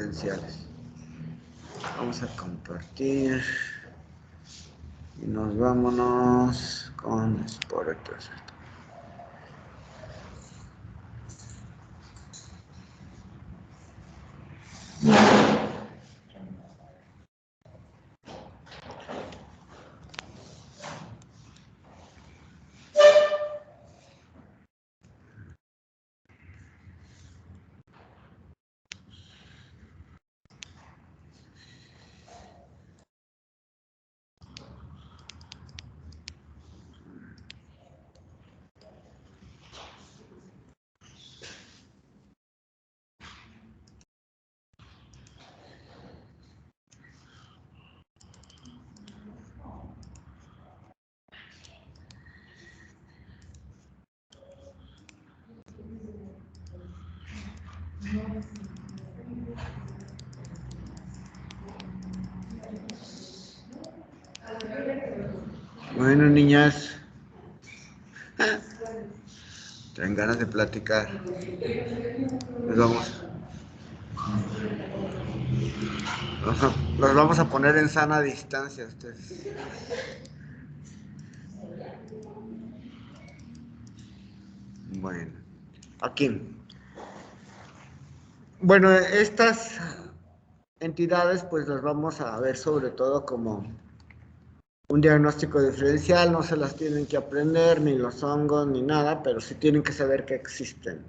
diferenciales. Vamos a compartir y nos vámonos con esporetos. Bueno, niñas, ¿tienen ganas de platicar? Los vamos a poner en sana distancia ustedes. Bueno, aquí. Bueno, estas entidades pues las vamos a ver sobre todo como un diagnóstico diferencial. No se las tienen que aprender, ni los hongos, ni nada, pero sí tienen que saber que existen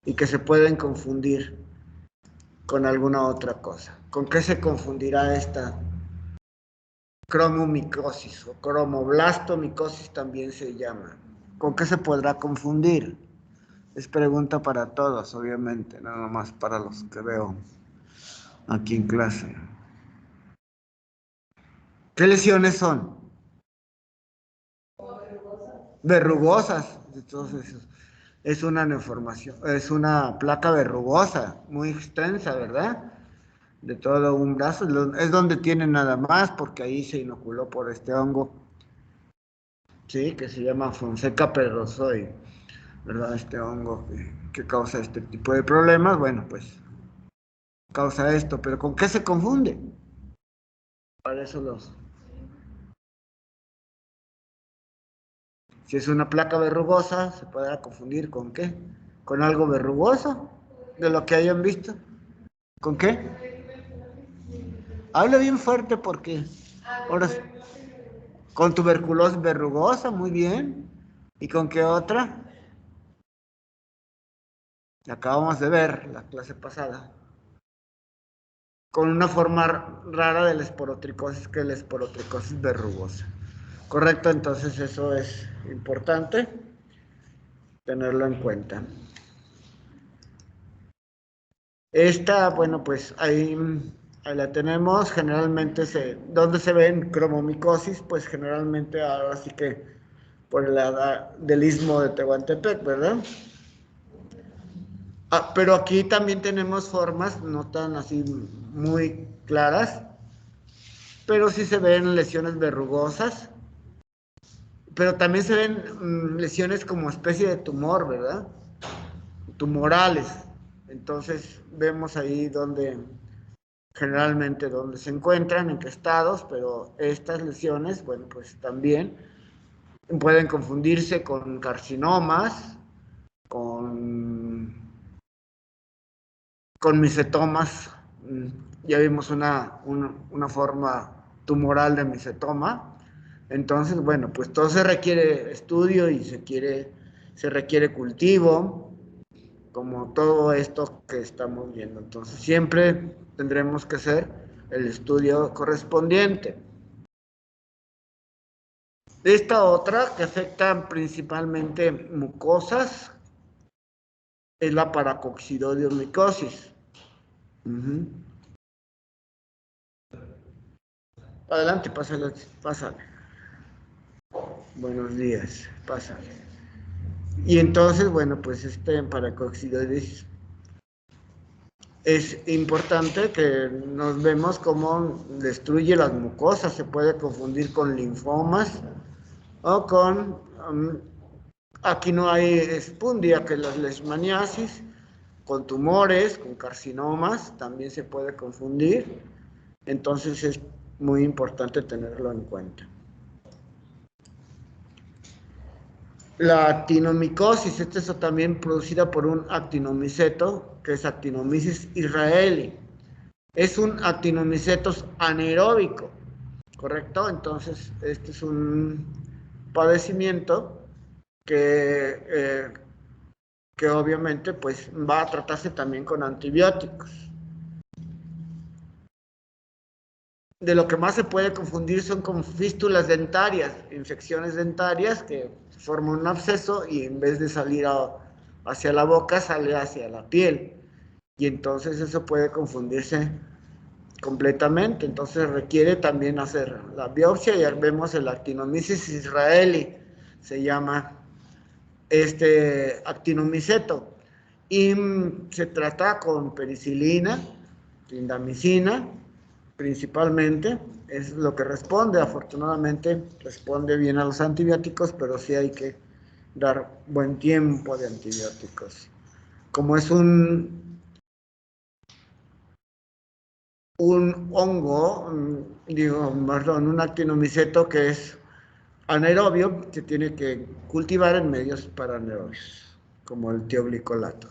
y que se pueden confundir con alguna otra cosa. ¿Con qué se confundirá esta cromomicosis o cromoblastomicosis también se llama? ¿Con qué se podrá confundir? Es pregunta para todos, obviamente, nada más para los que veo aquí en clase. ¿Qué lesiones son? Verrugosas. Entonces, es una neoformación, es una placa verrugosa, muy extensa, ¿verdad? De todo un brazo, es donde tiene nada más, porque ahí se inoculó por este hongo, sí, que se llama Fonseca perrosoi, ¿verdad? Este hongo que causa este tipo de problemas, bueno, pues causa esto, pero ¿con qué se confunde? Para eso si es una placa verrugosa, se podrá confundir ¿con qué? ¿Con algo verrugoso? De lo que hayan visto. ¿Con qué? Habla bien fuerte porque ahora con tuberculosis verrugosa, muy bien. ¿Y con qué otra? La acabamos de ver la clase pasada. Con una forma rara de la esporotricosis, que es la esporotricosis verrugosa. Correcto, entonces eso es importante tenerlo en cuenta. Esta, bueno, pues ahí la tenemos. Generalmente, ¿dónde se ven cromomicosis? Pues generalmente ahora sí que por del istmo de Tehuantepec, ¿verdad? Pero aquí también tenemos formas no tan así muy claras, pero sí se ven lesiones verrugosas, pero también se ven lesiones como especie de tumor, ¿verdad? Tumorales. Entonces vemos ahí generalmente donde se encuentran, en qué estados, pero estas lesiones, bueno, pues también pueden confundirse con carcinomas, con misetomas. Ya vimos una forma tumoral de misetoma. Entonces, bueno, pues todo se requiere estudio y se requiere cultivo, como todo esto que estamos viendo. Entonces, siempre tendremos que hacer el estudio correspondiente. Esta otra, que afecta principalmente mucosas, es la paracoccidiomicosis. Adelante, pásale. Buenos días, pásale. Y entonces, bueno, pues paracoccidiosis es importante que nos vemos cómo destruye las mucosas. Se puede confundir con linfomas o aquí no hay espundia, que es la leishmaniasis, con tumores, con carcinomas, también se puede confundir. Entonces es muy importante tenerlo en cuenta. La actinomicosis, esta es también producida por un actinomiceto, que es Actinomyces israeli. Es un actinomicetos anaeróbico, ¿correcto? Entonces, este es un padecimiento que obviamente pues va a tratarse también con antibióticos. De lo que más se puede confundir son con fístulas dentarias, infecciones dentarias que forman un absceso y en vez de salir hacia la boca sale hacia la piel. Y entonces eso puede confundirse completamente. Entonces requiere también hacer la biopsia. Ya vemos el Actinomyces israeli, se llama este actinomiceto. Y se trata con penicilina, clindamicina, principalmente, es lo que responde. Afortunadamente responde bien a los antibióticos, pero sí hay que dar buen tiempo de antibióticos. Como es un hongo, un actinomiceto que es anaerobio, se tiene que cultivar en medios paraanaerobios, como el tioblicolato.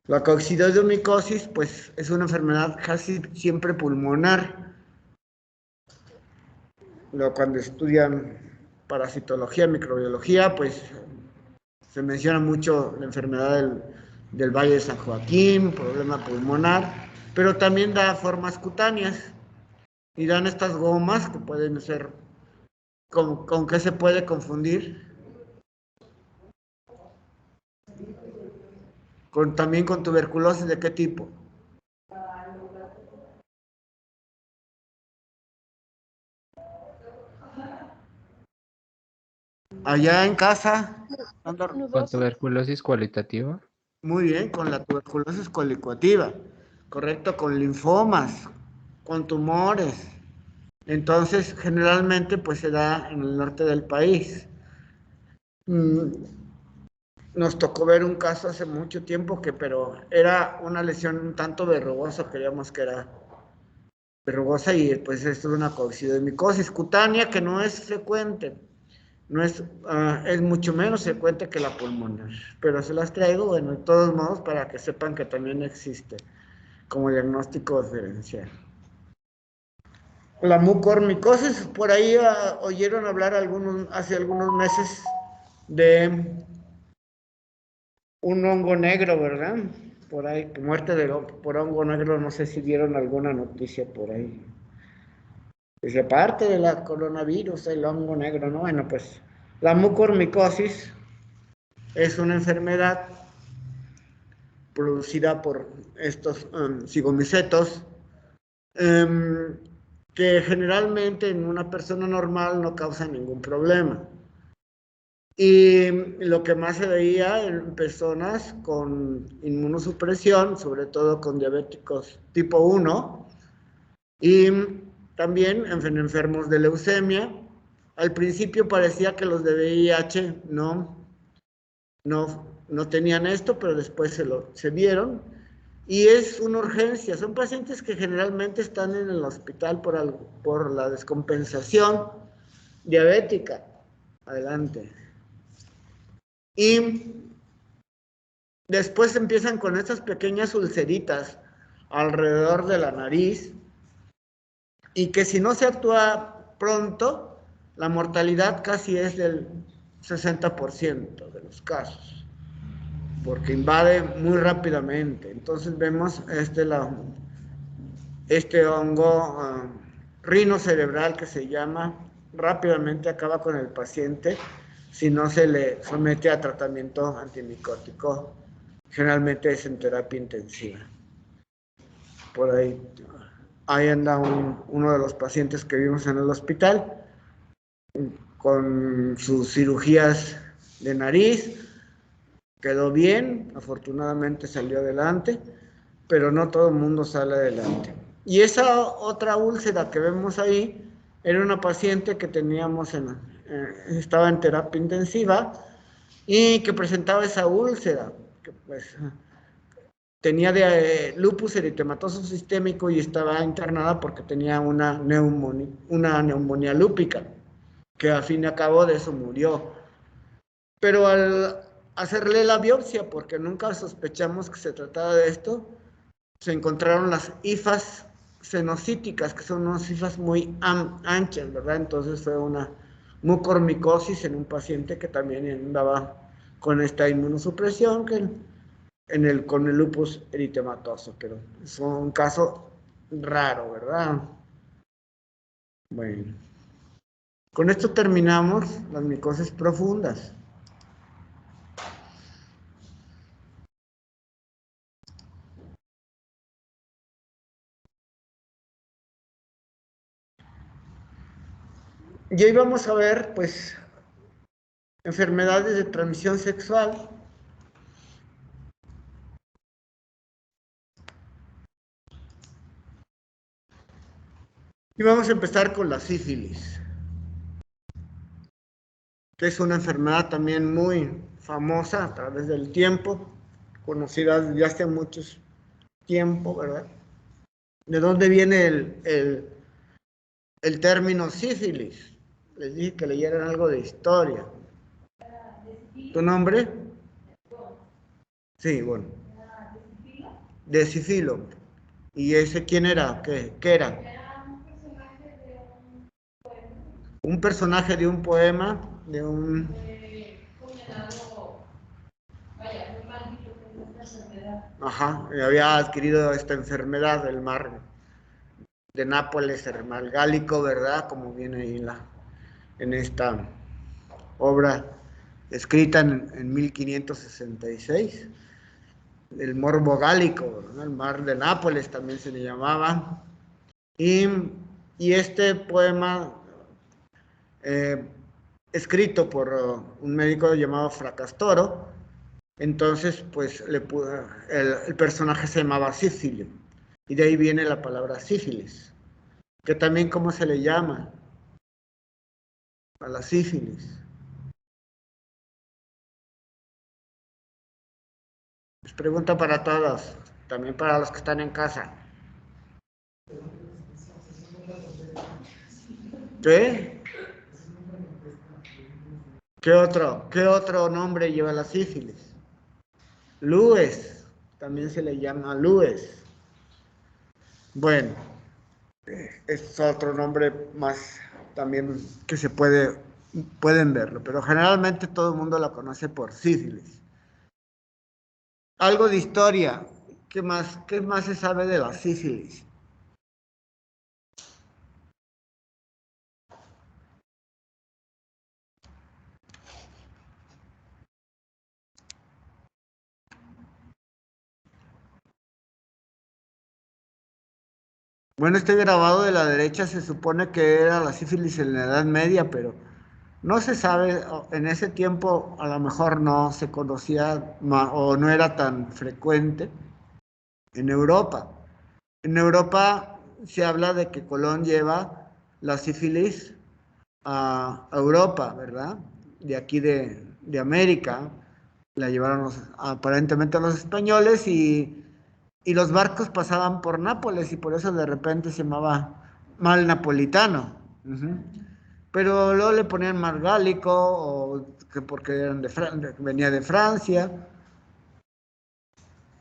La coccidioidomicosis, pues, es una enfermedad casi siempre pulmonar. Cuando estudian parasitología, microbiología, pues se menciona mucho la enfermedad del Valle de San Joaquín, problema pulmonar, pero también da formas cutáneas y dan estas gomas que pueden ser, ¿con qué se puede confundir? También con tuberculosis, ¿de qué tipo? Allá en casa, ¿Con tuberculosis cualitativa? muy bien, con la tuberculosis colicoactiva, correcto, con linfomas, con tumores. Entonces, generalmente, pues se da en el norte del país. Nos tocó ver un caso hace mucho tiempo pero era una lesión un tanto verrugosa, creíamos que era verrugosa y pues esto es una coccidioidomicosis cutánea que no es frecuente, no es mucho menos frecuente que la pulmonar, pero se las traigo, bueno, de todos modos para que sepan que también existe como diagnóstico diferencial. La mucormicosis, por ahí oyeron hablar hace algunos meses de un hongo negro, ¿verdad? Por ahí, muerte por hongo negro, no sé si vieron alguna noticia por ahí. Dice, parte de la coronavirus, el hongo negro, ¿no? Bueno, pues la mucormicosis es una enfermedad producida por estos cigomicetos que generalmente en una persona normal no causa ningún problema. Y lo que más se veía en personas con inmunosupresión, sobre todo con diabéticos tipo 1, y también en enfermos de leucemia. Al principio parecía que los de VIH no tenían esto, pero después se vieron. Y es una urgencia, son pacientes que generalmente están en el hospital por la descompensación diabética. Adelante. Y después empiezan con estas pequeñas ulceritas alrededor de la nariz y que si no se actúa pronto, la mortalidad casi es del 60% de los casos, porque invade muy rápidamente. Entonces vemos este hongo rinocerebral que se llama, rápidamente acaba con el paciente si no se le somete a tratamiento antimicótico, generalmente es en terapia intensiva. Por ahí anda uno de los pacientes que vimos en el hospital con sus cirugías de nariz, quedó bien, afortunadamente salió adelante, pero no todo el mundo sale adelante. Y esa otra úlcera que vemos ahí era una paciente que teníamos estaba en terapia intensiva y que presentaba esa úlcera, que pues tenía de lupus eritematoso sistémico y estaba internada porque tenía una neumonía lúpica, que al fin y al cabo de eso murió. Pero al hacerle la biopsia, porque nunca sospechamos que se trataba de esto, se encontraron las hifas cenocíticas, que son unas hifas muy anchas, ¿verdad? Entonces fue una mucormicosis en un paciente que también andaba con esta inmunosupresión con el lupus eritematoso, pero es un caso raro, ¿verdad? Bueno, con esto terminamos las micosis profundas. Y hoy vamos a ver, pues, enfermedades de transmisión sexual. Y vamos a empezar con la sífilis, que es una enfermedad también muy famosa a través del tiempo, conocida desde hace mucho tiempo, ¿verdad? ¿De dónde viene el término sífilis? Les dije que leyeran algo de historia. ¿Tu nombre? Sí, bueno. De Sifilo. ¿Y ese quién era? ¿Qué era? Un personaje de un poema, de un... Ajá, había adquirido esta enfermedad del mar de Nápoles, el mal gálico, ¿verdad? Como viene ahí en esta obra escrita en 1566. El morbo gálico, ¿no? El mar de Nápoles también se le llamaba. Y este poema, escrito por un médico llamado Fracastoro, entonces pues el personaje se llamaba Sífilo, y de ahí viene la palabra sífilis, que también ¿cómo se le llama a la sífilis? Es pregunta para todos, también para los que están en casa. ¿Qué? ¿Qué otro nombre lleva la sífilis? Lues, también se le llama Lues. Bueno, es otro nombre más también que pueden verlo, pero generalmente todo el mundo la conoce por sífilis. Algo de historia, qué más se sabe de la sífilis? Bueno, este grabado de la derecha se supone que era la sífilis en la Edad Media, pero no se sabe, en ese tiempo a lo mejor no se conocía o no era tan frecuente en Europa. En Europa se habla de que Colón lleva la sífilis a Europa, ¿verdad? De aquí de América, la llevaron aparentemente los españoles y los barcos pasaban por Nápoles y por eso de repente se llamaba mal napolitano. Uh-huh. Pero luego le ponían mal gálico o que porque eran venía de Francia.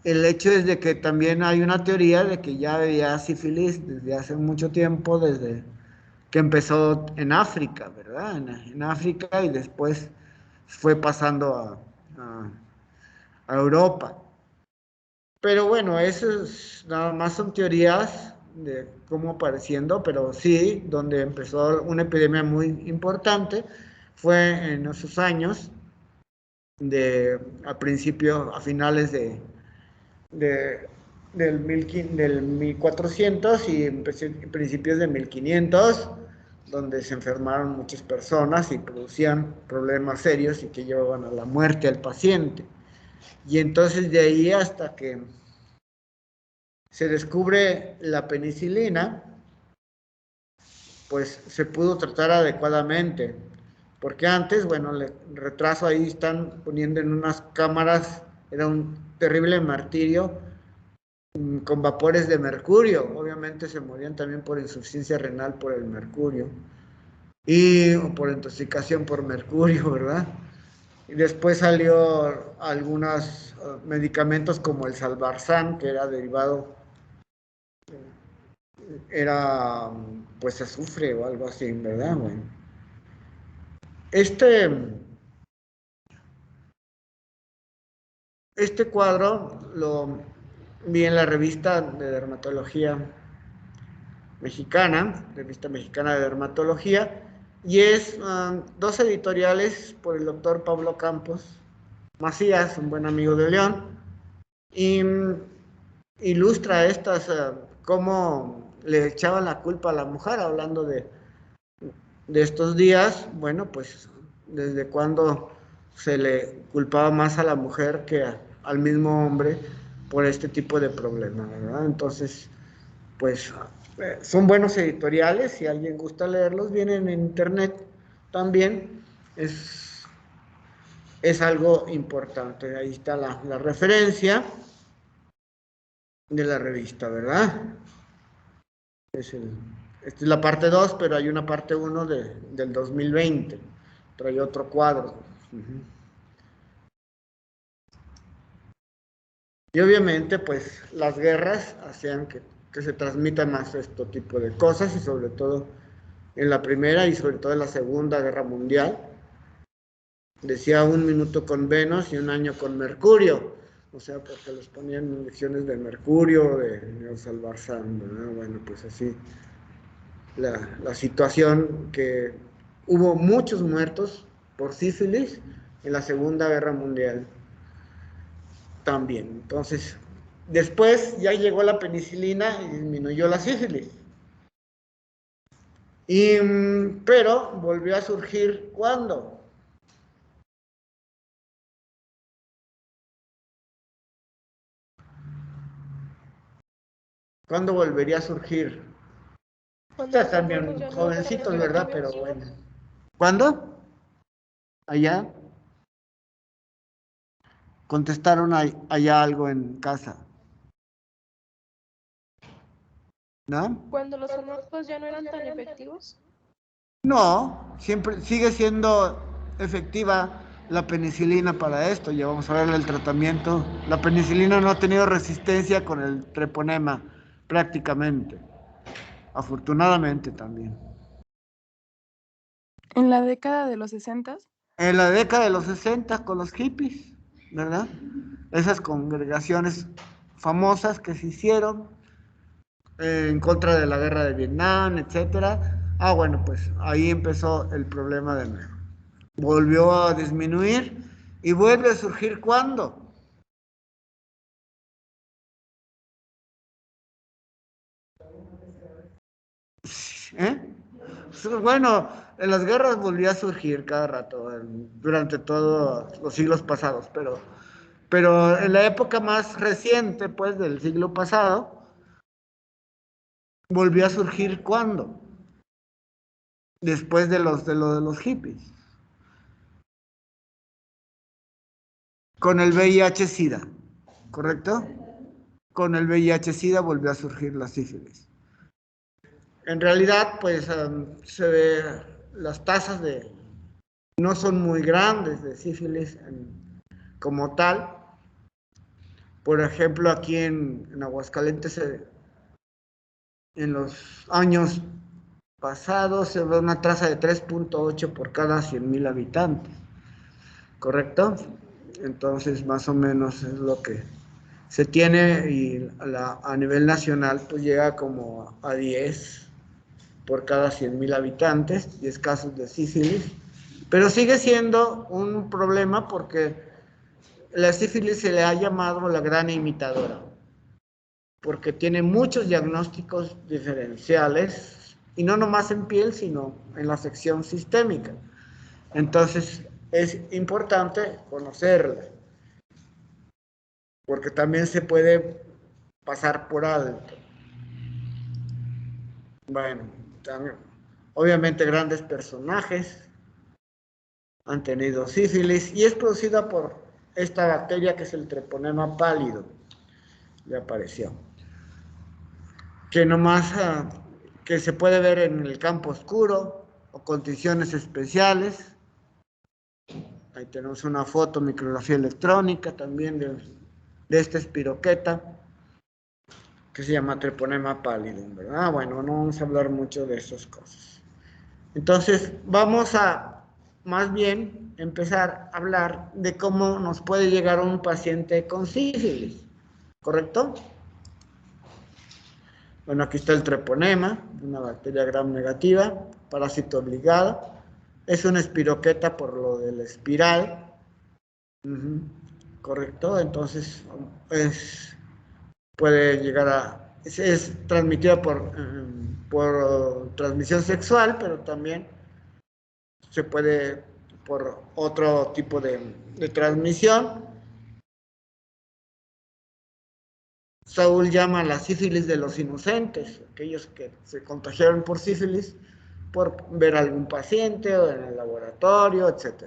El hecho es de que también hay una teoría de que ya había sífilis desde hace mucho tiempo, desde que empezó en África, ¿verdad? En África y después fue pasando a Europa. Pero bueno, eso nada más son teorías de cómo apareciendo, pero sí, donde empezó una epidemia muy importante fue en esos años, a finales de, del 1400 y principios de 1500, donde se enfermaron muchas personas y producían problemas serios y que llevaban a la muerte al paciente. Y entonces de ahí hasta que se descubre la penicilina, pues se pudo tratar adecuadamente. porque antes, bueno, el retraso ahí están poniendo en unas cámaras, era un terrible martirio, con vapores de mercurio, obviamente se morían también por insuficiencia renal por el mercurio, y por intoxicación por mercurio, ¿verdad? Y después salió algunos medicamentos como el Salvarsan, que era derivado, era pues azufre o algo así, ¿verdad? Bueno, este, este cuadro lo vi en la revista de dermatología mexicana, revista mexicana de dermatología, y es dos editoriales por el doctor Pablo Campos Macías, un buen amigo de León, y ilustra estas, cómo le echaban la culpa a la mujer, hablando de estos días. Bueno, pues desde cuando se le culpaba más a la mujer que al mismo hombre por este tipo de problemas, ¿verdad? Entonces, pues son buenos editoriales, si alguien gusta leerlos, vienen en internet también, es algo importante. Ahí está la referencia de la revista, ¿verdad? Esta es la parte 2, pero hay una parte 1 del 2020. Trae otro cuadro. Y obviamente, pues, las guerras hacían que se transmita más este tipo de cosas, y sobre todo en la Primera y sobre todo en la Segunda Guerra Mundial. Decía 1 minuto con Venus y 1 año con Mercurio. O sea, porque les ponían inyecciones de mercurio, de neosalvarzán, ¿verdad? Bueno, pues así la situación, que hubo muchos muertos por sífilis en la Segunda Guerra Mundial también. Entonces, después ya llegó la penicilina y disminuyó la sífilis. Pero volvió a surgir, ¿cuándo? ¿Cuándo volvería a surgir? Ustedes están bien jovencitos, ¿verdad? Pero bueno. ¿Cuándo? Allá. Contestaron allá algo en casa, ¿no? Cuando los fármacos ya no eran tan efectivos. No, siempre sigue siendo efectiva la penicilina para esto. Ya vamos a ver el tratamiento. La penicilina no ha tenido resistencia con el treponema, prácticamente. Afortunadamente también. En la década de los 60. En la década de los 60 con los hippies, ¿verdad? Esas congregaciones famosas que se hicieron en contra de la guerra de Vietnam, etcétera. Bueno, pues ahí empezó el problema de nuevo. Volvió a disminuir y vuelve a surgir, ¿cuándo? ¿Eh? Bueno, en las guerras volvió a surgir cada rato, durante todos los siglos pasados, pero en la época más reciente, pues, del siglo pasado, volvió a surgir, ¿cuándo? Después de lo de los hippies. Con el VIH-Sida, ¿correcto? Con el VIH-Sida volvió a surgir la sífilis. En realidad, pues, se ve, las tasas no son muy grandes de sífilis como tal. Por ejemplo, aquí en Aguascalientes, en los años pasados, se ve una tasa de 3.8 por cada 100,000 habitantes, ¿correcto? Entonces, más o menos es lo que se tiene, y a nivel nacional, pues llega como a 10 por cada 100,000 habitantes, 10 casos de sífilis, pero sigue siendo un problema porque la sífilis se le ha llamado la gran imitadora, porque tiene muchos diagnósticos diferenciales, y no nomás en piel, sino en la sección sistémica. Entonces, es importante conocerla, porque también se puede pasar por alto. Bueno, también, obviamente grandes personajes, han tenido sífilis y es producida por esta bacteria que es el treponema pálido. Le apareció. Que nomás que se puede ver en el campo oscuro o condiciones especiales. Ahí tenemos una foto, micrografía electrónica también de esta espiroqueta que se llama treponema pálido, ¿verdad? Bueno, no vamos a hablar mucho de esas cosas. Entonces, vamos a más bien empezar a hablar de cómo nos puede llegar un paciente con sífilis, ¿correcto? Bueno, aquí está el treponema, una bacteria gram negativa, parásito obligado. Es una espiroqueta por lo del espiral. ¿Correcto? Entonces, puede llegar a... Es transmitida por transmisión sexual, pero también se puede por otro tipo de transmisión. Saúl llama la sífilis de los inocentes, aquellos que se contagiaron por sífilis por ver a algún paciente o en el laboratorio, etc.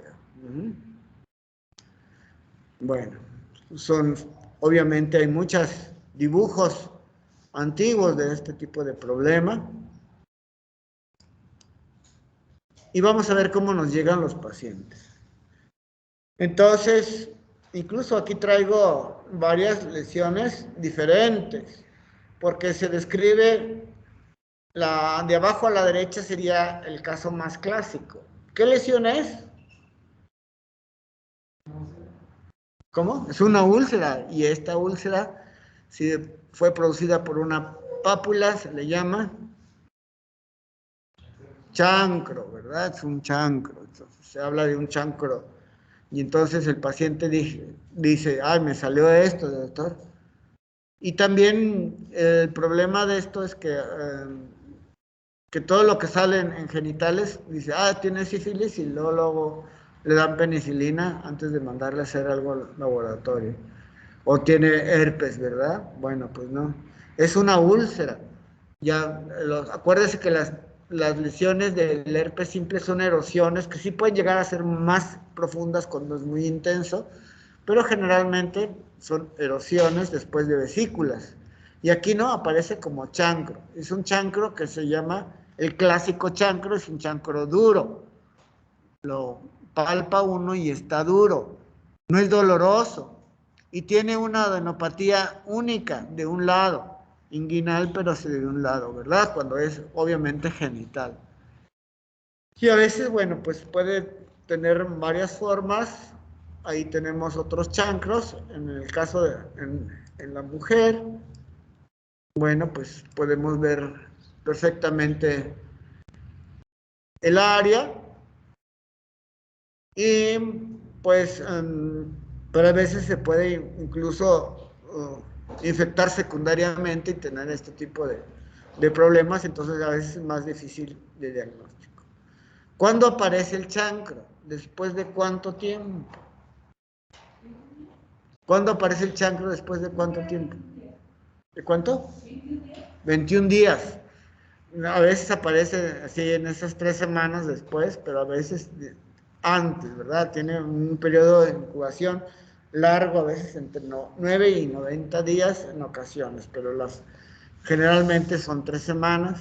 Bueno, obviamente hay muchos dibujos antiguos de este tipo de problema. Y vamos a ver cómo nos llegan los pacientes. Entonces, incluso aquí traigo varias lesiones diferentes, porque se describe la de abajo a la derecha sería el caso más clásico. ¿Qué lesión es? ¿Cómo? Es una úlcera, y esta úlcera, si fue producida por una pápula, se le llama chancro, ¿verdad? Es un chancro. Entonces, se habla de un chancro. Y entonces el paciente dice, ay, me salió esto, doctor. Y también el problema de esto es que todo lo que sale en genitales, dice, tiene sífilis, y luego le dan penicilina antes de mandarle a hacer algo al laboratorio. O tiene herpes, ¿verdad? Bueno, pues no. Es una úlcera. Ya, acuérdese que las lesiones del herpes simple son erosiones que sí pueden llegar a ser más profundas cuando es muy intenso, pero generalmente son erosiones después de vesículas. Y aquí no, aparece como chancro. Es un chancro que se llama, el clásico chancro, es un chancro duro. Lo palpa uno y está duro. No es doloroso. Y tiene una adenopatía única de un lado, inguinal, pero sí de un lado, ¿verdad? Cuando es obviamente genital. Y a veces, bueno, pues puede tener varias formas. Ahí tenemos otros chancros. En el caso en la mujer, bueno, pues podemos ver perfectamente el área. Y pues, pero a veces se puede incluso infectar secundariamente y tener este tipo de problemas, entonces a veces es más difícil de diagnóstico. ¿Cuándo aparece el chancro? ¿Después de cuánto tiempo? ¿Cuándo aparece el chancro después de cuánto tiempo? ¿De cuánto? 21 días. A veces aparece así en esas 3 semanas después, pero a veces antes, ¿verdad? Tiene un periodo de incubación largo, a veces entre 9 y 90 días en ocasiones, pero generalmente son 3 semanas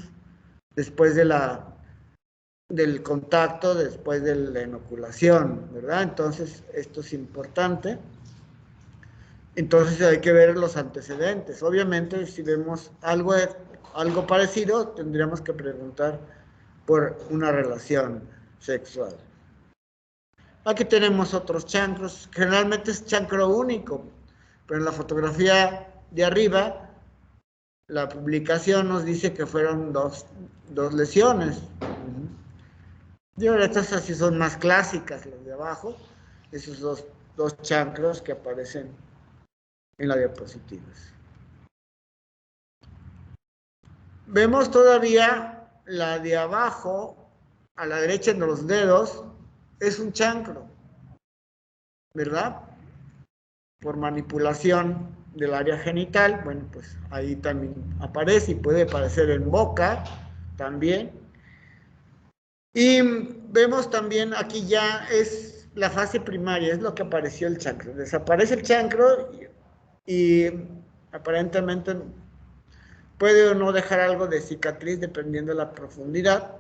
después del contacto, después de la inoculación, ¿verdad? Entonces, esto es importante. Entonces hay que ver los antecedentes. Obviamente, si vemos algo parecido, tendríamos que preguntar por una relación sexual. Aquí tenemos otros chancros. Generalmente es chancro único, pero en la fotografía de arriba, la publicación nos dice que fueron dos lesiones. Y ahora estas así son más clásicas, las de abajo, esos dos chancros que aparecen en la diapositiva. Vemos todavía la de abajo, a la derecha en los dedos, es un chancro, ¿verdad? Por manipulación del área genital, bueno, pues ahí también aparece y puede aparecer en boca también. Y vemos también aquí ya es la fase primaria, es lo que apareció el chancro. Desaparece el chancro y aparentemente puede o no dejar algo de cicatriz dependiendo de la profundidad,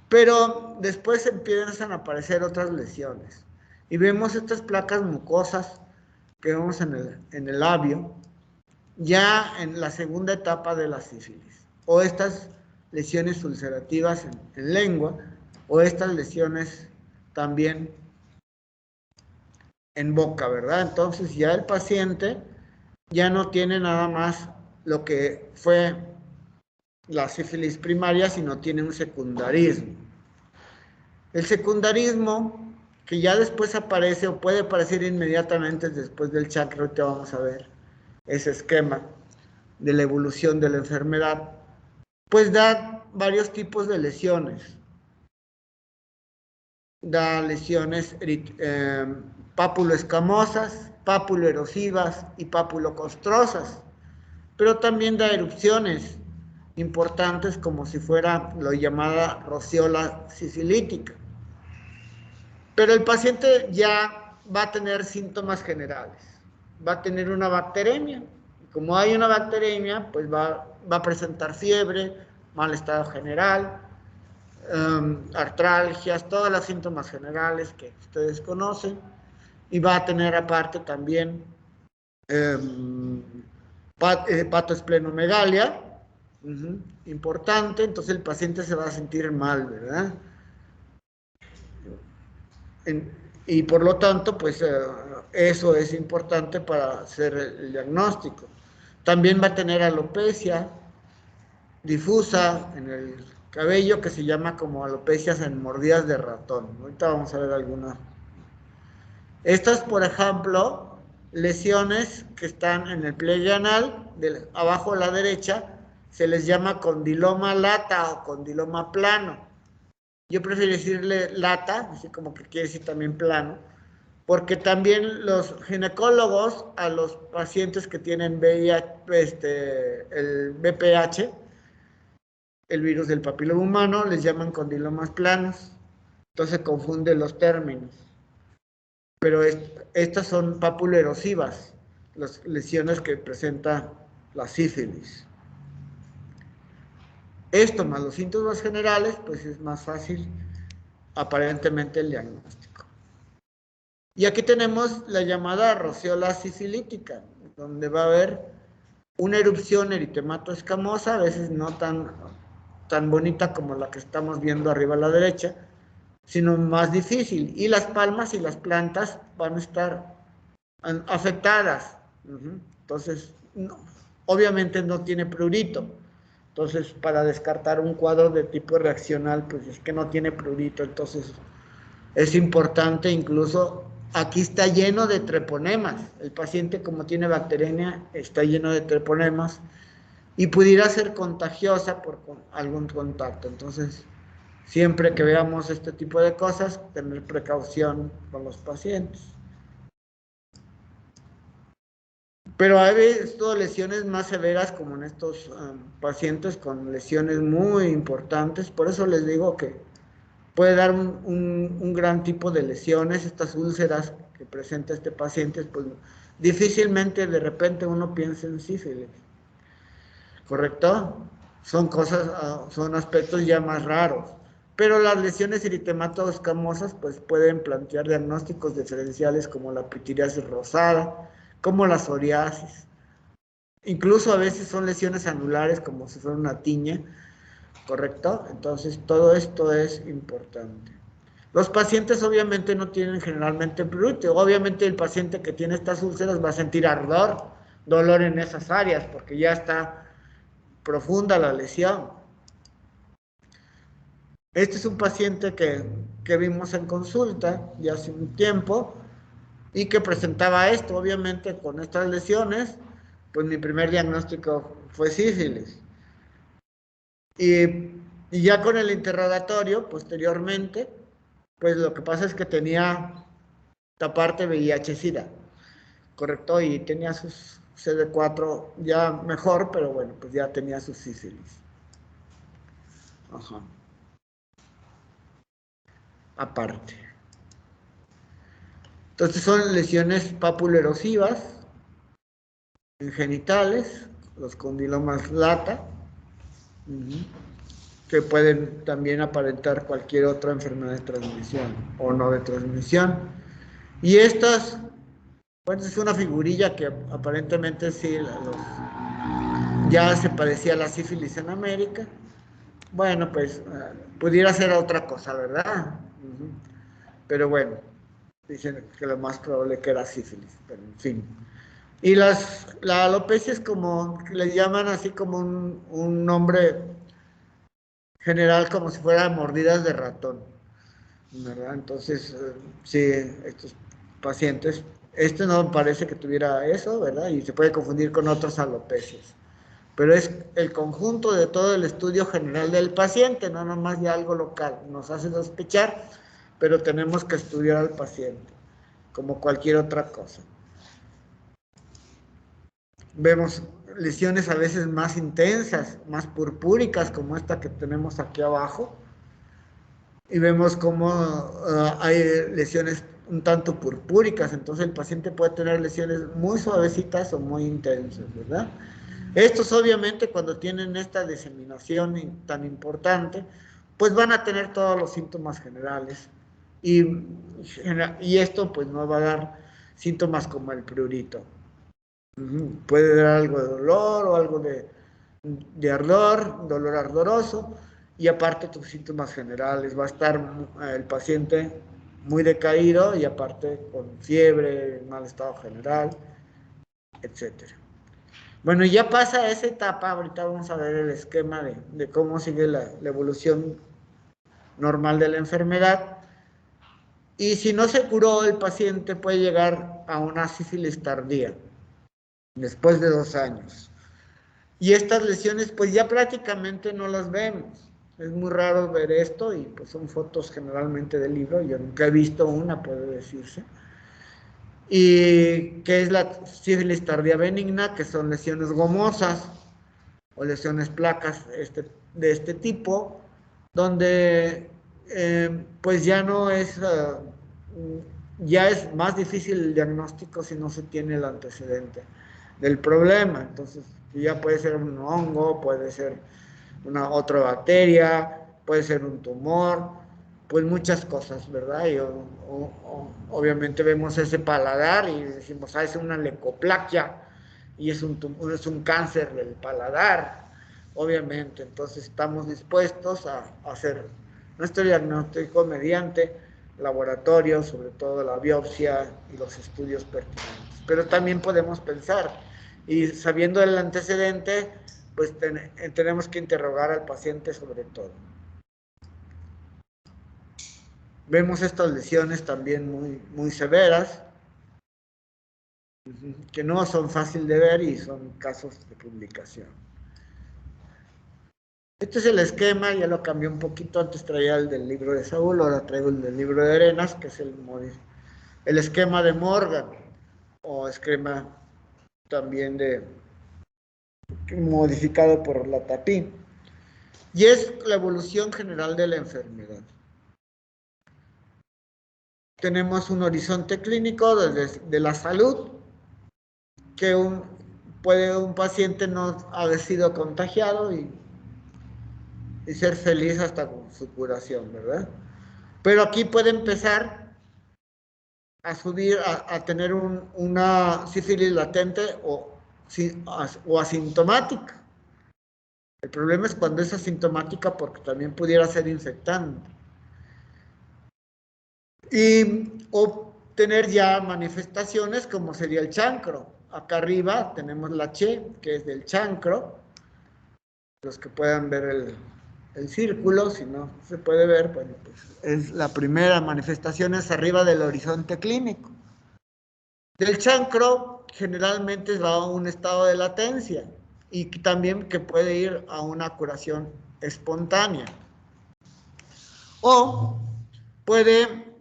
pero después empiezan a aparecer otras lesiones. Y vemos estas placas mucosas que vemos en el labio, ya en la segunda etapa de la sífilis, o estas lesiones ulcerativas en lengua, o estas lesiones también en boca, ¿verdad? Entonces ya el paciente ya no tiene nada más lo que fue la sífilis primaria, sino tiene un secundarismo. El secundarismo, que ya después aparece o puede aparecer inmediatamente después del chancro, ahorita vamos a ver ese esquema de la evolución de la enfermedad, pues da varios tipos de lesiones. Da lesiones pápulo-escamosas, pápulo-erosivas y pápulo-costrosas, pero también da erupciones importantes como si fuera lo llamada rociola sifilítica. Pero el paciente ya va a tener síntomas generales, va a tener una bacteremia. Como hay una bacteremia, pues va a presentar fiebre, mal estado general, artralgias, todos los síntomas generales que ustedes conocen, y va a tener aparte también patoesplenomegalia, importante, entonces el paciente se va a sentir mal, ¿verdad? Y por lo tanto, pues eso es importante para hacer el diagnóstico. También va a tener alopecia difusa en el cabello que se llama como alopecias en mordidas de ratón. Ahorita vamos a ver algunas. Estas, por ejemplo, lesiones que están en el pliegue anal, abajo a la derecha, se les llama condiloma lata o condiloma plano. Yo prefiero decirle lata, así como que quiere decir también plano, porque también los ginecólogos a los pacientes que tienen VIH, el VPH, el virus del papiloma humano, les llaman condilomas planos. Entonces confunde los términos. Pero estas son papulo-erosivas, las lesiones que presenta la sífilis. Esto más los síntomas generales, pues es más fácil aparentemente el diagnóstico. Y aquí tenemos la llamada rociola sifilítica, donde va a haber una erupción eritemato-escamosa, a veces no tan bonita como la que estamos viendo arriba a la derecha, sino más difícil. Y las palmas y las plantas van a estar afectadas. Entonces, obviamente no tiene prurito. Entonces, para descartar un cuadro de tipo reaccional, pues es que no tiene prurito. Entonces, es importante incluso, aquí está lleno de treponemas. El paciente, como tiene bacteremia, está lleno de treponemas y pudiera ser contagiosa por algún contacto. Entonces, siempre que veamos este tipo de cosas, tener precaución con los pacientes. Pero hay visto lesiones más severas como en estos pacientes con lesiones muy importantes. Por eso les digo que puede dar un gran tipo de lesiones, estas úlceras que presenta este paciente, pues difícilmente de repente uno piensa en sífilis. ¿Correcto? Son cosas, son aspectos ya más raros. Pero las lesiones eritemato-escamosas pues pueden plantear diagnósticos diferenciales como la pitiriasis rosada, como la psoriasis. Incluso a veces son lesiones anulares como si fuera una tiña, ¿correcto? Entonces todo esto es importante. Los pacientes obviamente no tienen generalmente prurito. Obviamente el paciente que tiene estas úlceras va a sentir ardor, dolor en esas áreas porque ya está profunda la lesión. Este es un paciente que vimos en consulta ya hace un tiempo y que presentaba esto. Obviamente con estas lesiones, pues mi primer diagnóstico fue sífilis. Y ya con el interrogatorio, posteriormente, pues lo que pasa es que tenía esta parte VIH-Sida, ¿correcto? Y tenía sus CD4 ya mejor, pero bueno, pues ya tenía sus sífilis. Ajá. aparte. Entonces son lesiones papulo-erosivas en genitales, los condilomas lata, que pueden también aparentar cualquier otra enfermedad de transmisión o no de transmisión. Y estas, pues es una figurilla que aparentemente sí, ya se parecía a la sífilis en América. Bueno, pues pudiera ser otra cosa, ¿verdad? Pero bueno, dicen que lo más probable que era sífilis, pero en fin. Y la alopecia es como, le llaman así como un nombre general, como si fuera mordidas de ratón, ¿verdad? Entonces, sí, estos pacientes, este no parece que tuviera eso, ¿verdad? Y se puede confundir con otras alopecias. Pero es el conjunto de todo el estudio general del paciente, no nomás de algo local. Nos hace sospechar, pero tenemos que estudiar al paciente, como cualquier otra cosa. Vemos lesiones a veces más intensas, más purpúricas, como esta que tenemos aquí abajo. Y vemos cómo hay lesiones un tanto purpúricas, entonces el paciente puede tener lesiones muy suavecitas o muy intensas, ¿verdad? Estos obviamente cuando tienen esta diseminación tan importante, pues van a tener todos los síntomas generales y esto pues no va a dar síntomas como el prurito. Puede dar algo de dolor o algo de ardor, dolor ardoroso, y aparte tus síntomas generales, va a estar el paciente muy decaído y aparte con fiebre, mal estado general, etcétera. Bueno, ya pasa esa etapa, ahorita vamos a ver el esquema de cómo sigue la evolución normal de la enfermedad, y si no se curó el paciente puede llegar a una sífilis tardía, después de 2 años. Y estas lesiones pues ya prácticamente no las vemos. Es muy raro ver esto y pues son fotos generalmente del libro. Yo nunca he visto una, puede decirse. Y que es la sífilis tardía benigna, que son lesiones gomosas o lesiones placas de este tipo, donde pues ya no es, ya es más difícil el diagnóstico si no se tiene el antecedente del problema. Entonces ya puede ser un hongo, puede ser una otra bacteria, puede ser un tumor, pues muchas cosas, ¿verdad? Y obviamente vemos ese paladar y decimos, es una leucoplaquia y es un cáncer del paladar, obviamente. Entonces estamos dispuestos a hacer nuestro diagnóstico mediante laboratorio, sobre todo la biopsia y los estudios pertinentes. Pero también podemos pensar, y sabiendo el antecedente, pues tenemos que interrogar al paciente sobre todo. Vemos estas lesiones también muy, muy severas, que no son fáciles de ver y son casos de publicación. Este es el esquema, ya lo cambié un poquito, antes traía el del libro de Saúl, ahora traigo el del libro de Arenas, que es el esquema de Morgan, o esquema también modificado por Latapí, y es la evolución general de la enfermedad. Tenemos un horizonte clínico de la salud, que puede un paciente no haber sido contagiado y ser feliz hasta con su curación, ¿verdad? Pero aquí puede empezar a subir, a tener una sífilis latente o asintomática. El problema es cuando es asintomática, porque también pudiera ser infectante. O tener ya manifestaciones como sería el chancro. Acá arriba tenemos la Che, que es del chancro. Los que puedan ver el círculo, si no se puede ver, bueno, pues es la primera manifestación, es arriba del horizonte clínico. Del chancro generalmente va a un estado de latencia y también que puede ir a una curación espontánea. O puede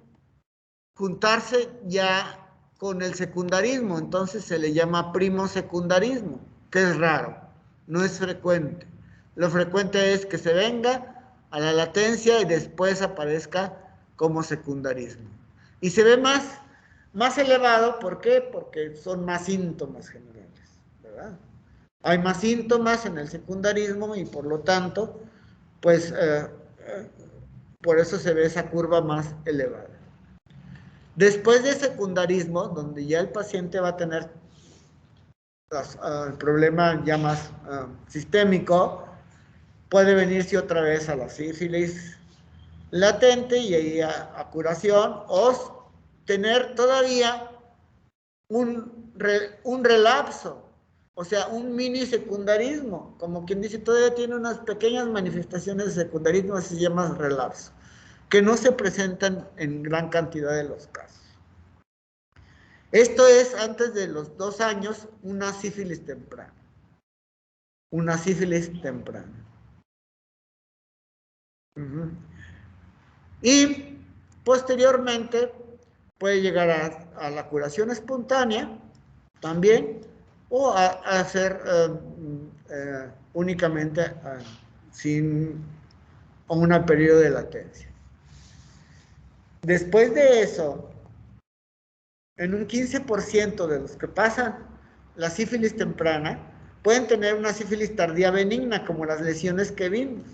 juntarse ya con el secundarismo, entonces se le llama primo secundarismo, que es raro, no es frecuente. Lo frecuente es que se venga a la latencia y después aparezca como secundarismo. Y se ve más elevado, ¿por qué? Porque son más síntomas generales, ¿verdad? Hay más síntomas en el secundarismo y por lo tanto, pues, por eso se ve esa curva más elevada. Después de secundarismo, donde ya el paciente va a tener el problema ya más sistémico, puede venirse otra vez a la sífilis latente y ahí a curación, o tener todavía un relapso, o sea, un mini secundarismo, como quien dice, todavía tiene unas pequeñas manifestaciones de secundarismo, se llama relapso, que no se presentan en gran cantidad de los casos. Esto es, antes de los 2 años, una sífilis temprana. Una sífilis temprana. Y posteriormente puede llegar a la curación espontánea también, o a hacer únicamente sin un periodo de latencia. Después de eso, en un 15% de los que pasan la sífilis temprana, pueden tener una sífilis tardía benigna, como las lesiones que vimos.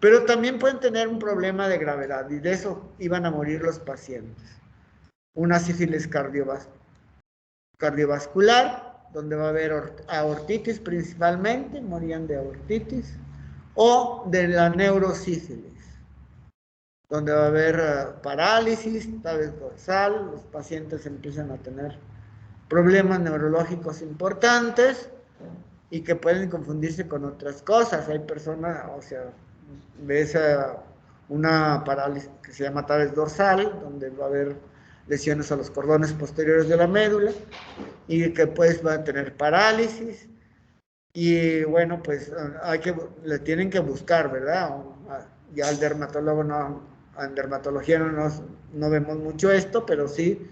Pero también pueden tener un problema de gravedad, y de eso iban a morir los pacientes. Una sífilis cardiovascular, donde va a haber aortitis principalmente, morían de aortitis, o de la neurosífilis, donde va a haber parálisis, tal vez dorsal, los pacientes empiezan a tener problemas neurológicos importantes y que pueden confundirse con otras cosas. Hay personas, o sea, ves una parálisis que se llama tal vez dorsal, donde va a haber lesiones a los cordones posteriores de la médula y que pues va a tener parálisis. Y bueno, pues le tienen que buscar, ¿verdad? Ya al dermatólogo en dermatología no vemos mucho esto, pero sí,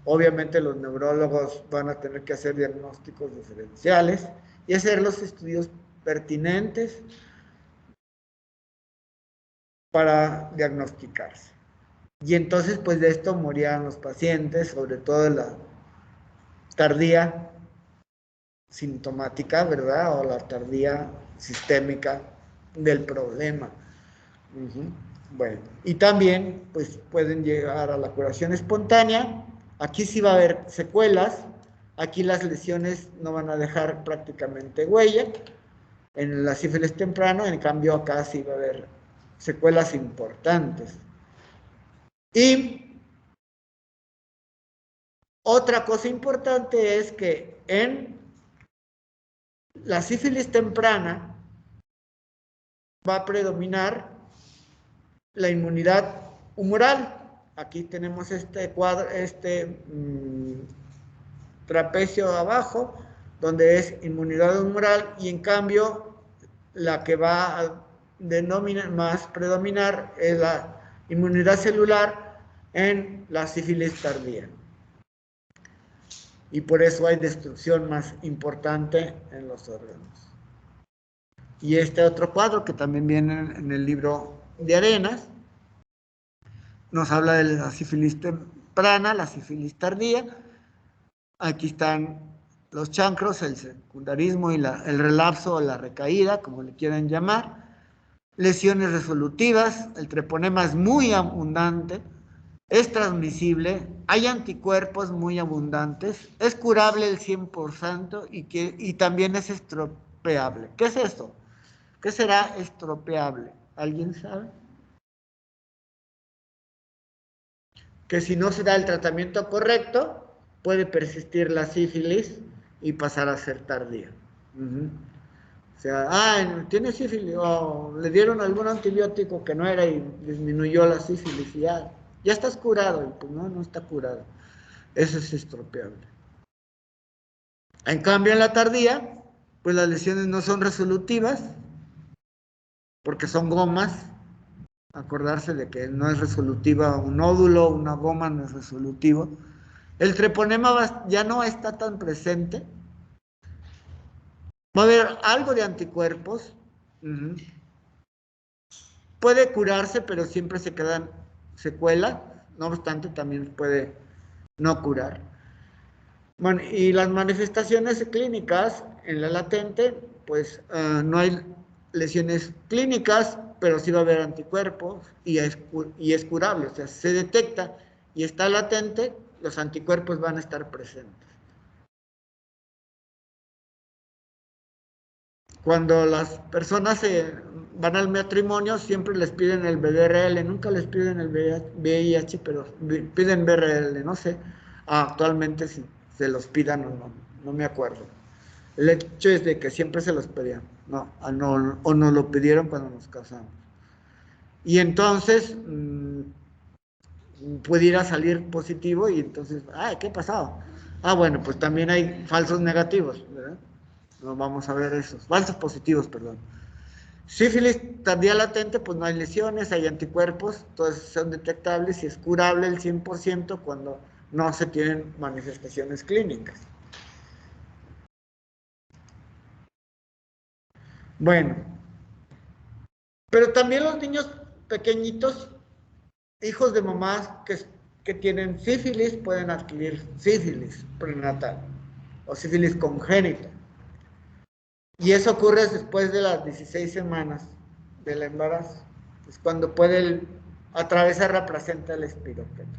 obviamente los neurólogos van a tener que hacer diagnósticos diferenciales y hacer los estudios pertinentes para diagnosticarse. Y entonces, pues de esto morían los pacientes, sobre todo de la tardía sintomática, ¿verdad? O la tardía sistémica del problema. Bueno, y también, pues pueden llegar a la curación espontánea. Aquí sí va a haber secuelas. Aquí las lesiones no van a dejar prácticamente huella. En la sífilis temprano, en cambio, acá sí va a haber secuelas importantes. Y otra cosa importante es que en la sífilis temprana va a predominar la inmunidad humoral. Aquí tenemos este cuadro, trapecio abajo, donde es inmunidad humoral, y en cambio la que va a predominar es la inmunidad celular en la sífilis tardía. Y por eso hay destrucción más importante en los órganos. Y este otro cuadro que también viene en el libro de Arenas, nos habla de la sífilis temprana, la sífilis tardía. Aquí están los chancros, el secundarismo y el relapso o la recaída, como le quieran llamar. Lesiones resolutivas, el treponema es muy abundante, es transmisible, hay anticuerpos muy abundantes, es curable el 100% y también es estropeable. ¿Qué es esto? ¿Qué será estropeable? ¿Alguien sabe? Que si no se da el tratamiento correcto, puede persistir la sífilis y pasar a ser tardía. O sea, tiene sífilis, o le dieron algún antibiótico que no era y disminuyó la sífilis y ya estás curado, y pues no está curado. Eso es estropeable. En cambio, en la tardía, pues las lesiones no son resolutivas, porque son gomas. Acordarse de que no es resolutiva un nódulo, una goma no es resolutivo. El treponema ya no está tan presente. Va a haber algo de anticuerpos. Puede curarse, pero siempre se quedan secuela, no obstante también puede no curar. Bueno, y las manifestaciones clínicas en la latente, pues no hay lesiones clínicas, pero sí va a haber anticuerpos y es curable, o sea, se detecta y está latente, los anticuerpos van a estar presentes. Cuando las personas van al matrimonio, siempre les piden el BRL, nunca les piden el VIH, pero piden BRL, no sé actualmente si se los pidan o no, no me acuerdo. El hecho es de que siempre se los pedían, o nos lo pidieron cuando nos casamos. Y entonces pudiera salir positivo y entonces, ¿qué ha pasado? Bueno, pues también hay falsos negativos, ¿verdad? No vamos a ver esos, falsos positivos, perdón. Sífilis tardía latente, pues no hay lesiones, hay anticuerpos, todos son detectables y es curable el 100% cuando no se tienen manifestaciones clínicas. Bueno, pero también los niños pequeñitos, hijos de mamás que tienen sífilis, pueden adquirir sífilis prenatal o sífilis congénita. Y eso ocurre después de las 16 semanas del embarazo. Es cuando puede atravesar la placenta del espiroqueto.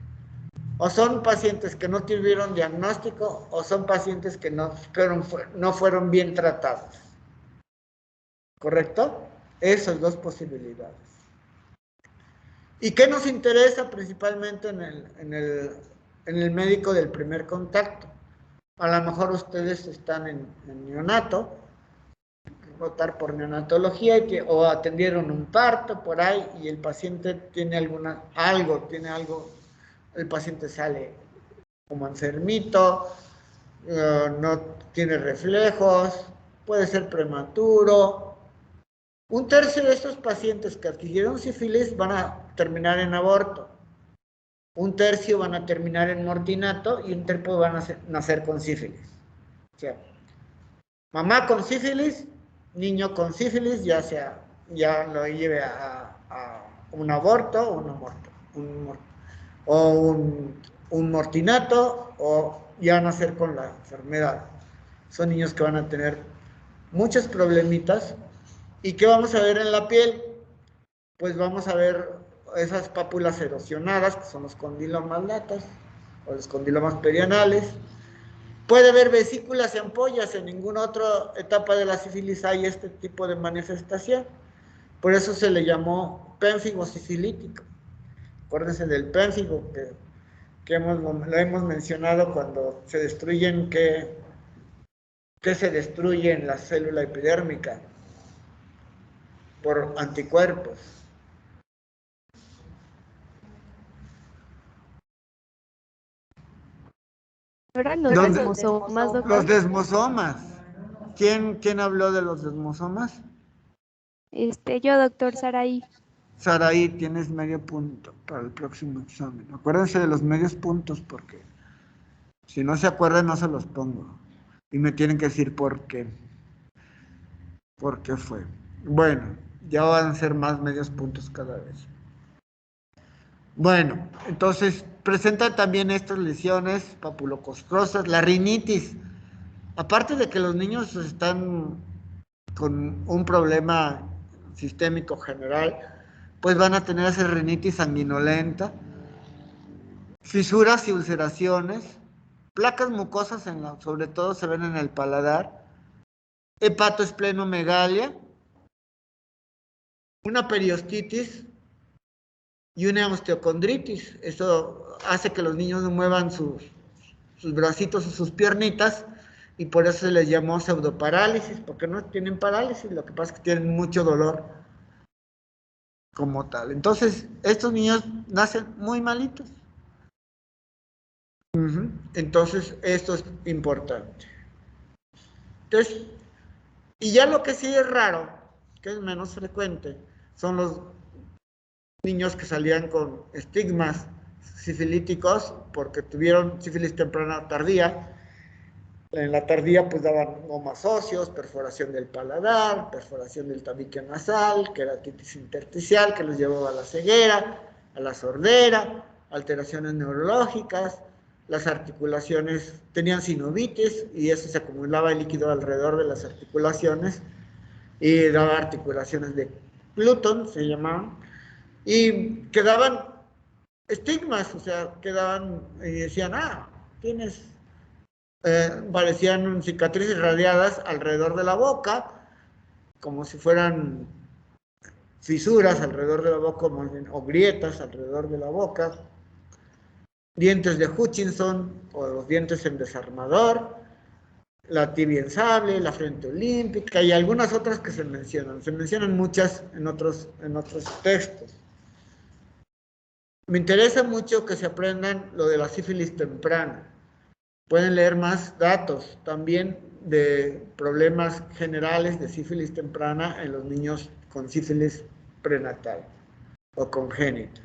O son pacientes que no tuvieron diagnóstico o son pacientes que no fueron bien tratados. ¿Correcto? Esas dos posibilidades. ¿Y qué nos interesa principalmente en el médico del primer contacto? A lo mejor ustedes están en neonato, votar por neonatología o atendieron un parto por ahí y el paciente tiene algo, el paciente sale como enfermito, no tiene reflejos, puede ser prematuro. Un tercio de estos pacientes que adquirieron sífilis van a terminar en aborto. Un tercio van a terminar en mortinato y un tercio van a nacer con sífilis. O sea, mamá con sífilis, niño con sífilis, ya lo lleve a un aborto o un mortinato o ya nacer con la enfermedad. Son niños que van a tener muchos problemitas. ¿Y qué vamos a ver en la piel? Pues vamos a ver esas pápulas erosionadas, que son los condilomas latas o los condilomas perianales. Puede haber vesículas y ampollas, en ninguna otra etapa de la sífilis hay este tipo de manifestación. Por eso se le llamó pénfigo sifilítico. Acuérdense del pénfigo que lo hemos mencionado cuando se destruyen, que se destruye en la célula epidérmica por anticuerpos. ¿Eran los desmosomas, doctor? Los desmosomas. ¿Quién habló de los desmosomas? Yo, doctor Saraí. Saraí, tienes medio punto para el próximo examen. Acuérdense de los medios puntos porque si no se acuerdan no se los pongo. Y me tienen que decir por qué. ¿Por qué fue? Bueno, ya van a ser más medios puntos cada vez. Bueno, entonces presentan también estas lesiones papulocostrosas, la rinitis. Aparte de que los niños están con un problema sistémico general, pues van a tener esa rinitis sanguinolenta, fisuras y ulceraciones, placas mucosas, sobre todo se ven en el paladar, hepatoesplenomegalia, una periostitis y una osteocondritis. Eso hace que los niños no muevan sus bracitos o sus piernitas y por eso se les llamó pseudoparálisis, porque no tienen parálisis, lo que pasa es que tienen mucho dolor como tal. Entonces, estos niños nacen muy malitos. Entonces, esto es importante. Entonces, y ya lo que sí es raro, que es menos frecuente, son los niños que salían con estigmas sifilíticos porque tuvieron sífilis temprana tardía. En la tardía pues daban gomas óseos, perforación del paladar, perforación del tabique nasal, queratitis intersticial que los llevaba a la ceguera, a la sordera, alteraciones neurológicas, las articulaciones tenían sinovitis y eso se acumulaba el líquido alrededor de las articulaciones y daba articulaciones de Cluton, se llamaban, y quedaban estigmas, o sea, quedaban y decían, tienes, parecían cicatrices radiadas alrededor de la boca, como si fueran fisuras alrededor de la boca, o grietas alrededor de la boca, dientes de Hutchinson, o los dientes en desarmador, la tibia en sable, la frente olímpica, y algunas otras que se mencionan muchas en otros textos. Me interesa mucho que se aprendan lo de la sífilis temprana. Pueden leer más datos también de problemas generales de sífilis temprana en los niños con sífilis prenatal o congénita.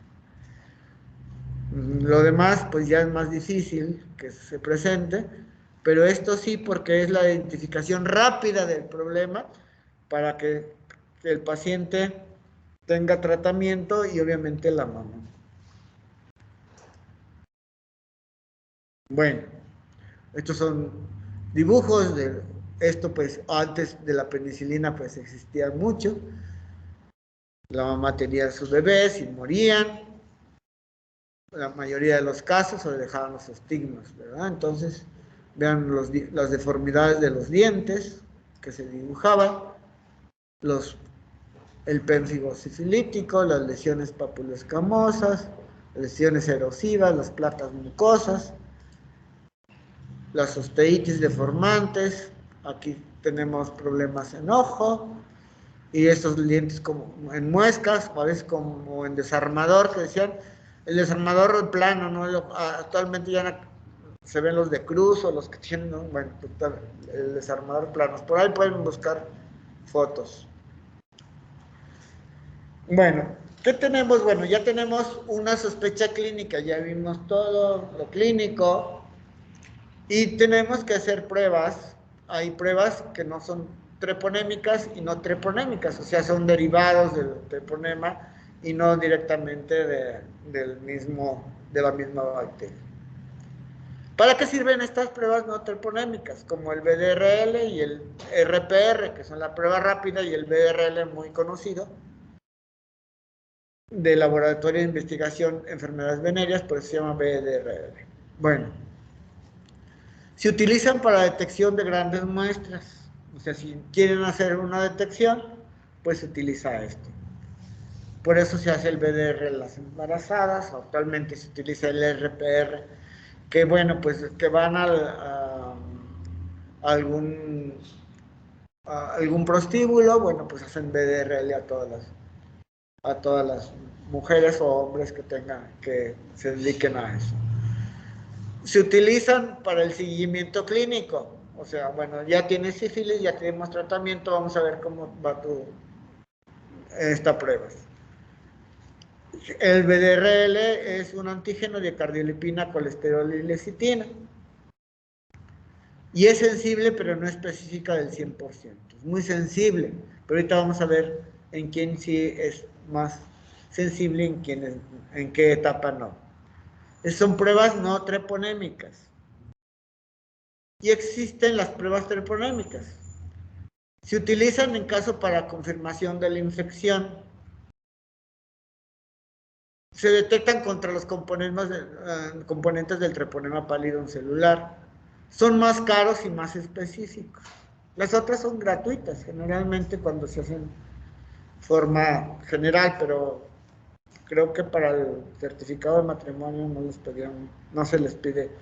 Lo demás, pues ya es más difícil que se presente, pero esto sí porque es la identificación rápida del problema para que el paciente tenga tratamiento y obviamente la mamá. Bueno, estos son dibujos de esto, pues antes de la penicilina pues existía mucho. La mamá tenía a sus bebés y morían. La mayoría de los casos se dejaban los estigmas, ¿verdad? Entonces, vean las deformidades de los dientes que se dibujaban, el pénfigo sifilítico, las lesiones papuloescamosas, lesiones erosivas, las placas mucosas, las osteitis deformantes. Aquí tenemos problemas en ojo, y estos dientes como en muescas, a veces como en desarmador, que decían, el desarmador plano, ¿no? Actualmente ya no se ven los de cruz o los que tienen, ¿no? Bueno, el desarmador planos. Por ahí pueden buscar fotos. Bueno, ¿qué tenemos? Bueno, ya tenemos una sospecha clínica, ya vimos todo lo clínico y tenemos que hacer pruebas. Hay pruebas que no son treponémicas y no treponémicas, o sea, son derivados del treponema y no directamente de la misma bacteria. ¿Para qué sirven estas pruebas no treponémicas? Como el BDRL y el RPR, que son la prueba rápida, y el BDRL muy conocido, de Laboratorio de Investigación Enfermedades Venéreas, por eso se llama BDRL. Bueno, se utilizan para detección de grandes muestras. O sea, si quieren hacer una detección, pues se utiliza esto. Por eso se hace el BDR en las embarazadas. Actualmente se utiliza el RPR, que bueno, pues que van a algún prostíbulo, bueno, pues hacen BDRL a todas las mujeres o hombres que se dediquen a eso. Se utilizan para el seguimiento clínico. O sea, bueno, ya tienes sífilis, ya tenemos tratamiento, vamos a ver cómo va esta prueba. El BDRL es un antígeno de cardiolipina, colesterol y lecitina. Y es sensible, pero no específica del 100%. Es muy sensible, pero ahorita vamos a ver en quién sí es más sensible y en qué etapa no. Son pruebas no treponémicas. Y existen las pruebas treponémicas. Se utilizan en caso para confirmación de la infección. Se detectan contra los componentes del treponema pallidum celular. Son más caros y más específicos. Las otras son gratuitas, generalmente cuando se hacen forma general, pero creo que para el certificado de matrimonio no se les pide,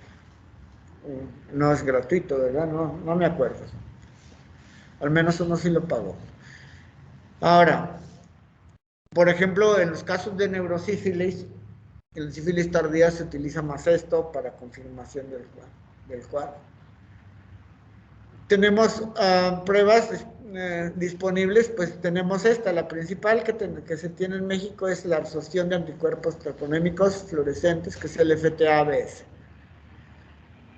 no es gratuito, ¿verdad? No me acuerdo. Al menos uno sí lo pagó. Ahora, por ejemplo, en los casos de neurosífilis, en la sífilis tardía se utiliza más esto para confirmación del cuadro. Tenemos pruebas disponibles, pues tenemos esta, la principal que se tiene en México es la absorción de anticuerpos treponémicos fluorescentes, que es el FTA-ABS.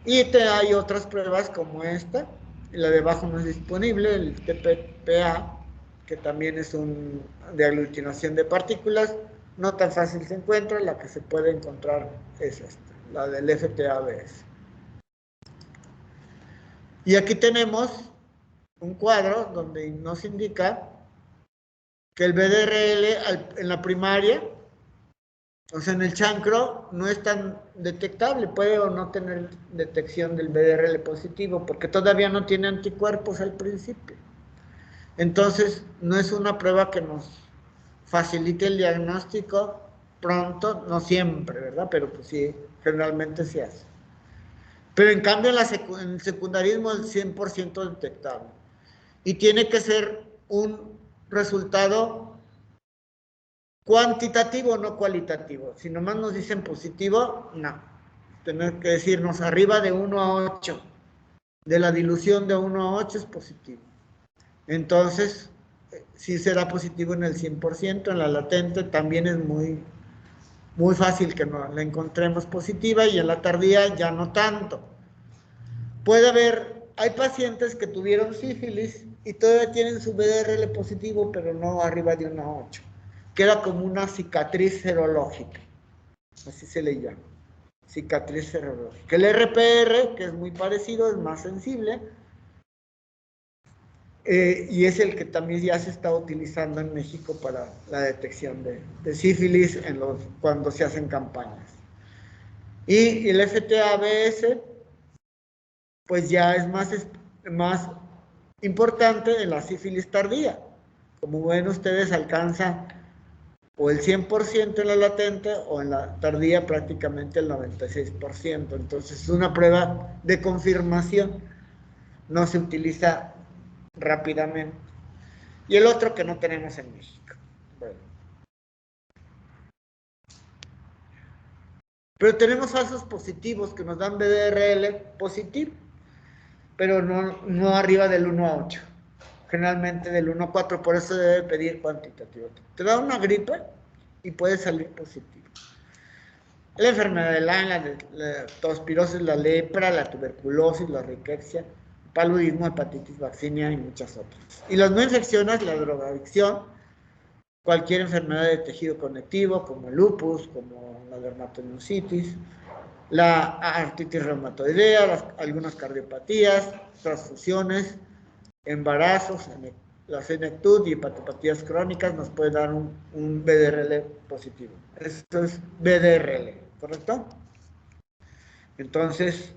Y hay otras pruebas como esta, la de abajo no es disponible, el TPPA, que también es de aglutinación de partículas, no tan fácil se encuentra, la que se puede encontrar es esta, la del FTABS. Y aquí tenemos un cuadro donde nos indica que el BDRL en la primaria, o sea, en el chancro, no es tan detectable, puede o no tener detección del BDRL positivo, porque todavía no tiene anticuerpos al principio. Entonces, no es una prueba que nos facilite el diagnóstico pronto, no siempre, ¿verdad? Pero pues sí, generalmente se hace. Pero en cambio en el secundarismo es 100% detectable. Y tiene que ser un resultado cuantitativo, no cualitativo. Si nomás nos dicen positivo, no. Tener que decirnos arriba de 1 a 8. De la dilución de 1 a 8 es positivo. Entonces, sí será positivo en el 100%, en la latente también es muy fácil que no la encontremos positiva y en la tardía ya no tanto. Puede haber, hay pacientes que tuvieron sífilis y todavía tienen su BDRL positivo, pero no arriba de 1 a 8. Queda como una cicatriz serológica, así se le llama, cicatriz serológica. El RPR, que es muy parecido, es más sensible, y es el que también ya se está utilizando en México para la detección de sífilis cuando se hacen campañas. Y el FTABS, pues ya es más importante en la sífilis tardía. Como ven ustedes, alcanza o el 100% en la latente o en la tardía prácticamente el 96%. Entonces es una prueba de confirmación, no se utiliza rápidamente. Y el otro que no tenemos en México. Bueno. Pero tenemos falsos positivos que nos dan BDRL positivo, pero no arriba del 1 a 8. Generalmente del 1 a 4, por eso debe pedir cuantitativo. Te da una gripe y puede salir positivo. La enfermedad de Lyme, la tospirosis, la lepra, la tuberculosis, la riquexia, paludismo, hepatitis, vaccinia y muchas otras. Y las no infecciones, la drogadicción, cualquier enfermedad de tejido conectivo, como el lupus, como la dermatomyositis, la artritis reumatoidea, algunas cardiopatías, transfusiones, embarazos, la senectud y hepatopatías crónicas nos puede dar un BDRL positivo. Esto es BDRL, ¿correcto? Entonces,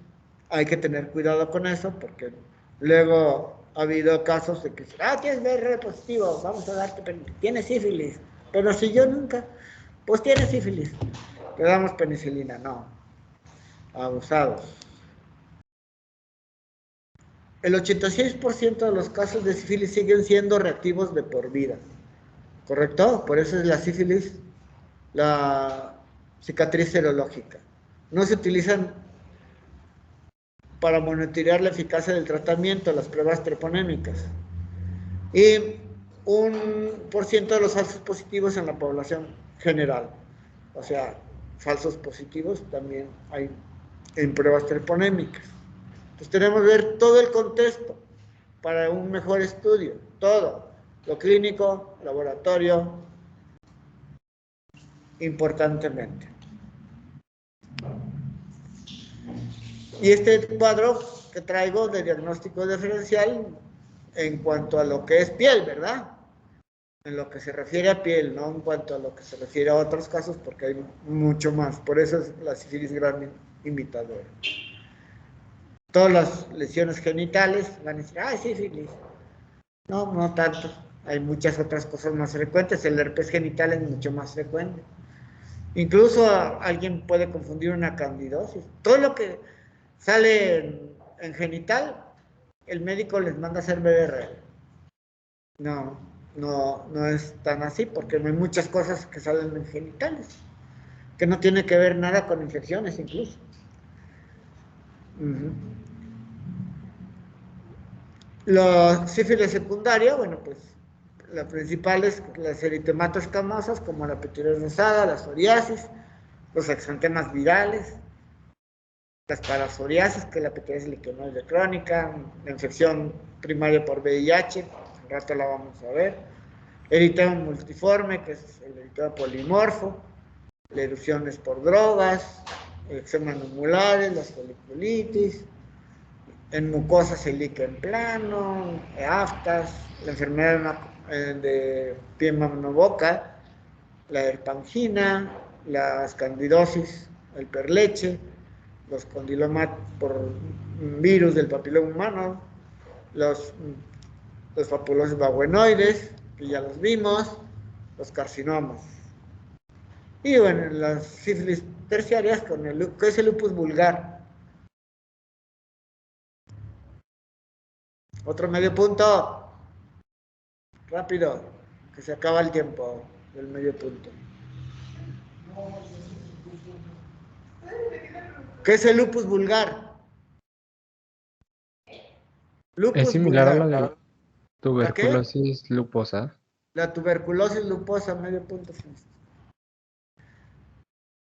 hay que tener cuidado con eso porque luego ha habido casos de que, tienes BDRL positivo, vamos a darte, tienes sífilis, pero si yo nunca, pues tienes sífilis, te damos penicilina, no, abusados. El 86% de los casos de sífilis siguen siendo reactivos de por vida, ¿correcto? Por eso es la sífilis, la cicatriz serológica. No se utilizan para monitorear la eficacia del tratamiento, las pruebas treponémicas. Y 1% de los falsos positivos en la población general. O sea, falsos positivos también hay en pruebas treponémicas. Entonces tenemos que ver todo el contexto para un mejor estudio, todo, lo clínico, laboratorio, importantemente. Y este cuadro que traigo de diagnóstico diferencial en cuanto a lo que es piel, ¿verdad? En lo que se refiere a piel, no en cuanto a lo que se refiere a otros casos, porque hay mucho más. Por eso es la sífilis gran imitadora. Todas las lesiones genitales van a decir, sífilis. No, no tanto. Hay muchas otras cosas más frecuentes. El herpes genital es mucho más frecuente. Incluso alguien puede confundir una candidosis. Todo lo que sale en genital, el médico les manda a hacer BDRL. No es tan así, porque hay muchas cosas que salen en genitales, que no tiene que ver nada con infecciones incluso. La sífilis secundaria, bueno, pues la principal es las eritematas escamosas, como la pityriasis rosada, la psoriasis, los exantemas virales, las parapsoriasis, que es la pityriasis lichenoide crónica, la infección primaria por VIH, al rato la vamos a ver, eritema multiforme, que es el eritema polimorfo, la erupción es por drogas, eczemas numulares, las foliculitis, en mucosa cílica en plano, aftas, la enfermedad de pie mano-boca, la herpangina, las candidosis, el perleche, los condilomas por virus del papiloma humano, los papulosis vagüenoides, que ya los vimos, los carcinomas. Y bueno, las sífilis terciarias, que es el lupus vulgar. Otro medio punto. Rápido, que se acaba el tiempo del medio punto. ¿Qué es el lupus vulgar? Es similar a la de tuberculosis tuberculosis luposa. La tuberculosis luposa, medio punto.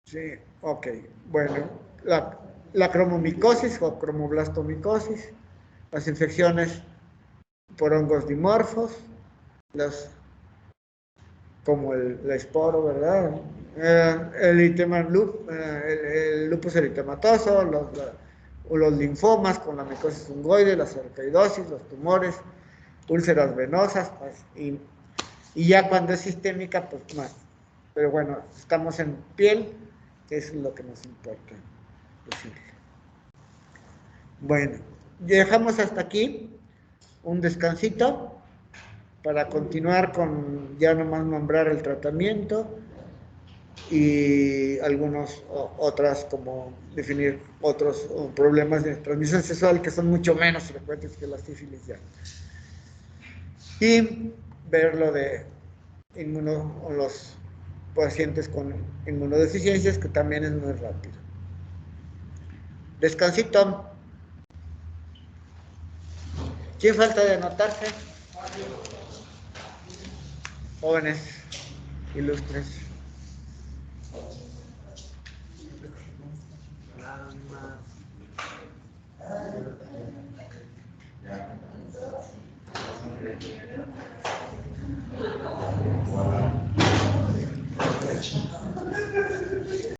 Sí, ok. Bueno, la cromomicosis o cromoblastomicosis, las infecciones por hongos dimorfos, como el esporo, ¿verdad? El lupus eritematoso, los linfomas con la micosis fungoide, la sarcoidosis, los tumores, úlceras venosas, pues, y ya cuando es sistémica, pues más. Pero bueno, estamos en piel, que es lo que nos importa decirle. Bueno, dejamos hasta aquí un descansito para continuar con ya nomás nombrar el tratamiento y algunos otras, como definir otros problemas de transmisión sexual que son mucho menos frecuentes que la sífilis ya. Y ver lo de los pacientes con inmunodeficiencias, que también es muy rápido. Descansito. ¿Quién falta de anotarse? Jóvenes, ilustres.